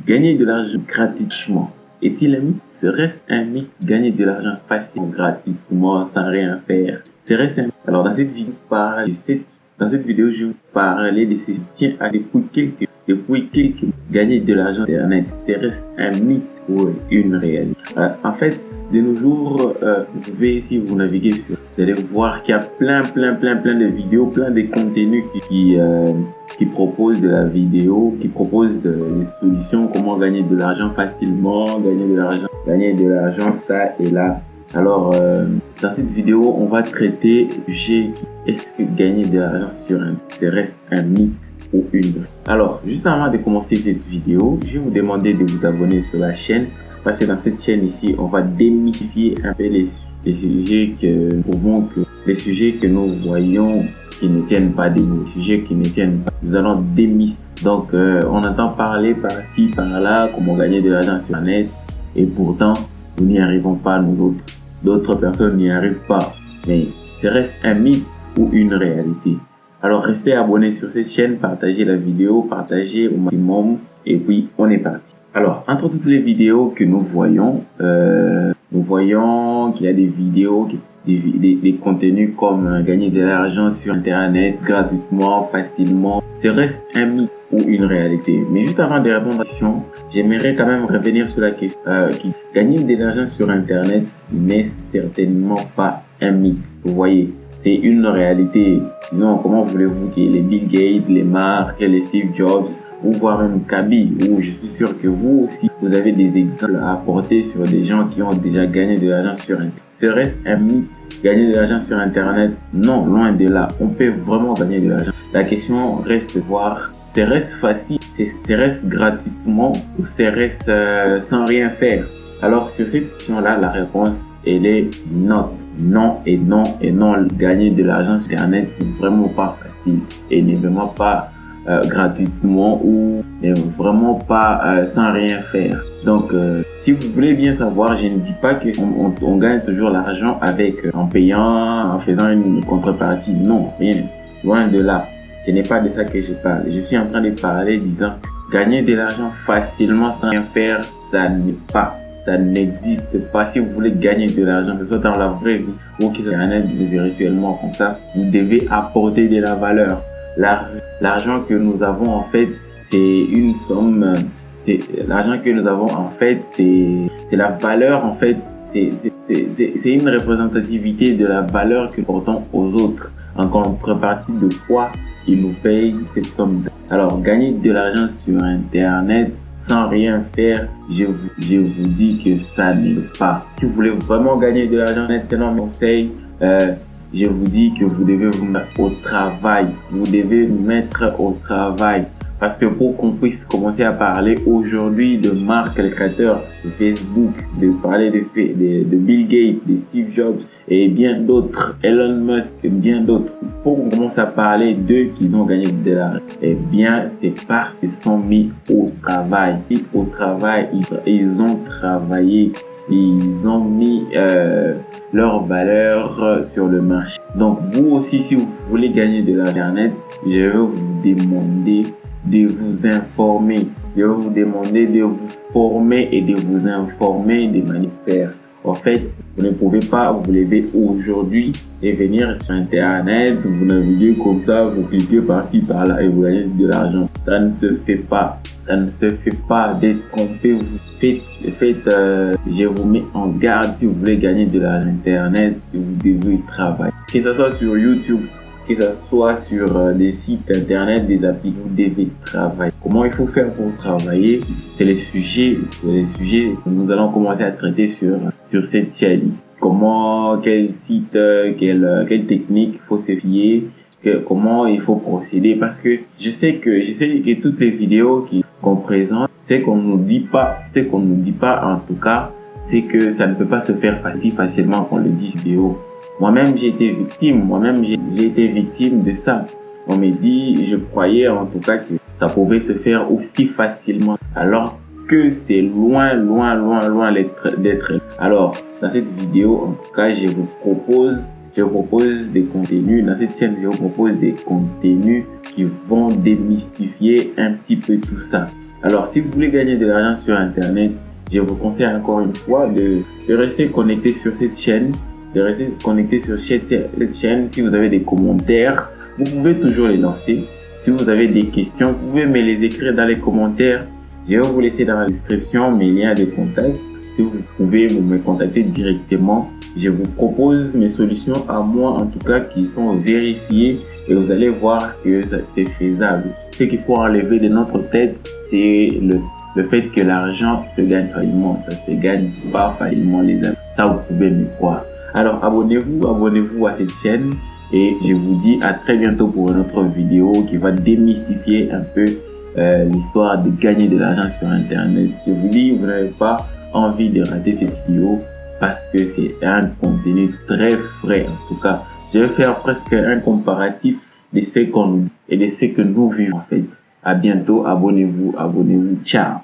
Gagner de l'argent gratuitement est-il un mythe? Serait-ce un mythe? Gagner de l'argent facilement, gratuitement, sans rien faire. Serait-ce un mythe? Alors dans cette vidéo, je vais vous parler de ce qui tient à depuis quelques gagner de l'argent sur Internet. Serait-ce un mythe ou une réalité? En fait, de nos jours, vous pouvez, si vous naviguez sur, vous allez voir qu'il y a plein de vidéos, plein de contenus qui proposent de la vidéo, qui proposent des solutions, comment gagner de l'argent facilement, gagner de l'argent ça et là. Alors, dans cette vidéo, on va traiter le sujet est-ce que gagner de l'argent sur Internet reste un mythe ou une? Alors, juste avant de commencer cette vidéo, je vais vous demander de vous abonner sur la chaîne parce que dans cette chaîne ici, on va démystifier un peu les sujets que nous voyons qui ne tiennent pas debout, les sujets qui ne tiennent pas. Nous allons démystifier. Donc, on entend parler par-ci, par-là, comment gagner de l'argent sur Internet et pourtant, nous n'y arrivons pas, nous autres. D'autres personnes n'y arrivent pas. Mais serait-ce un mythe ou une réalité? Alors restez abonnés sur cette chaîne, partagez la vidéo, partagez au maximum et puis on est parti. Alors entre toutes les vidéos que nous voyons qu'il y a des vidéos, des contenus comme gagner de l'argent sur Internet gratuitement, facilement. Serait-ce un mythe ou une réalité? Mais juste avant de répondre à la question, j'aimerais quand même revenir sur la question gagner de l'argent sur Internet n'est certainement pas un mythe. Vous voyez, c'est une réalité. Sinon, comment voulez-vous que les Bill Gates, les Mark, les Steve Jobs, ou voire même Kaby, où je suis sûr que vous aussi, vous avez des exemples à apporter sur des gens qui ont déjà gagné de l'argent sur Internet. Serait-ce un mythe? Gagner de l'argent sur Internet? Non, loin de là. On peut vraiment gagner de l'argent. La question reste de voir, serait-ce facile? Serait-ce gratuitement ou serait-ce sans rien faire? Alors sur cette question-là, la réponse, elle est non. Non et non et non. Gagner de l'argent sur Internet n'est vraiment pas facile et n'est vraiment pas gratuitement ou n'est vraiment pas sans rien faire. Donc, si vous voulez bien savoir, je ne dis pas qu'on gagne toujours l'argent en payant, en faisant une contrepartie. Non, rien. Loin de là. Ce n'est pas de ça que je parle. Je suis en train de parler disant gagner de l'argent facilement sans rien faire, ça n'existe pas. Si vous voulez gagner de l'argent, que ce soit dans la vraie vie ou que ce soit virtuellement comme ça, vous devez apporter de la valeur. L'argent que nous avons en fait, c'est une somme. L'argent que nous avons en fait, c'est la valeur en fait. C'est une représentativité de la valeur que nous portons aux autres. En contrepartie de quoi ils nous payent cette somme. Alors, gagner de l'argent sur Internet sans rien faire, je vous dis que ça n'est pas. Si vous voulez vraiment gagner de l'argent, maintenant mon conseil, je vous dis que vous devez vous mettre au travail. Vous devez vous mettre au travail. Parce que pour qu'on puisse commencer à parler aujourd'hui de Mark, le créateur de Facebook, de parler de Bill Gates, de Steve Jobs et bien d'autres, Elon Musk et bien d'autres, pour qu'on commence à parler d'eux qui ont gagné de l'argent, eh bien c'est parce qu'ils sont mis au travail. Et au travail, ils ont travaillé. Ils ont mis leur valeur sur le marché. Donc vous aussi, si vous voulez gagner de l'argent, je vais vous demander de vous informer. Je vais vous demander de vous former et de vous informer des manières. En fait, vous ne pouvez pas vous lever aujourd'hui et venir sur Internet, vous naviguez comme ça, vous cliquez par-ci, par-là et vous gagnez de l'argent. Ça ne se fait pas. Ça ne se fait pas d'être trompé. Je vous mets en garde si vous voulez gagner de l'argent Internet, vous devez travailler. Que ce soit sur YouTube, que ce soit sur des sites Internet, des applis, vous devez travailler. Comment il faut faire pour travailler? C'est les sujets que nous allons commencer à traiter sur cette chaîne. Comment, quel site, quelle technique il faut se fier, comment il faut procéder, parce que je sais que toutes les vidéos qu'on présente, ce qu'on nous dit pas en tout cas, c'est que ça ne peut pas se faire facilement qu'on le dit vidéo. Moi-même j'ai été victime de ça. On me dit, je croyais en tout cas que ça pouvait se faire aussi facilement, alors que c'est loin d'être. Alors dans cette vidéo, en tout cas, je vous propose des contenus. Dans cette chaîne, je vous propose des contenus qui vont démystifier un petit peu tout ça. Alors, si vous voulez gagner de l'argent sur Internet, je vous conseille encore une fois de rester connecté sur cette chaîne, de rester connecté sur cette chaîne. Si vous avez des commentaires, vous pouvez toujours les lancer. Si vous avez des questions, vous pouvez me les écrire dans les commentaires. Je vais vous laisser dans la description mes liens de contact. Si vous pouvez me contacter directement, je vous propose mes solutions à moi, en tout cas, qui sont vérifiées, et vous allez voir que c'est faisable. Ce qu'il faut enlever de notre tête, c'est le fait que l'argent se gagne facilement. Ça se gagne pas facilement, les amis. Ça, vous pouvez me croire. Alors, abonnez-vous à cette chaîne, et je vous dis à très bientôt pour une autre vidéo qui va démystifier un peu l'histoire de gagner de l'argent sur Internet. Je vous dis, vous n'avez pas envie de rater cette vidéo parce que c'est un contenu très frais. En tout cas, je vais faire presque un comparatif de ce qu'on et de ce que nous vivons en fait. À bientôt, abonnez-vous, ciao.